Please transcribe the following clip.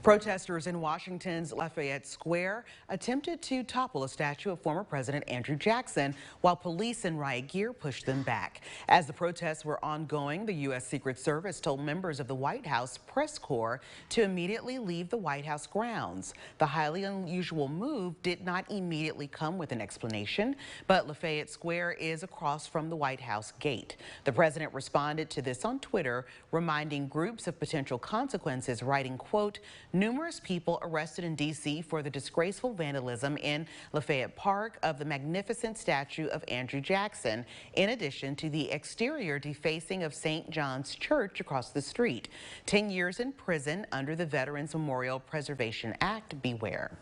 Protesters in Washington's Lafayette Square attempted to topple a statue of former President Andrew Jackson while police in riot gear pushed them back. As the protests were ongoing, the U.S. Secret Service told members of the White House press corps to immediately leave the White House grounds. The highly unusual move did not immediately come with an explanation, but Lafayette Square is across from the White House gate. The president responded to this on Twitter, reminding groups of potential consequences, writing, quote, "Numerous people arrested in D.C. for the disgraceful vandalism in Lafayette Park of the magnificent statue of Andrew Jackson, in addition to the exterior defacing of St. John's Church across the street. 10 years in prison under the Veterans Memorial Preservation Act. Beware."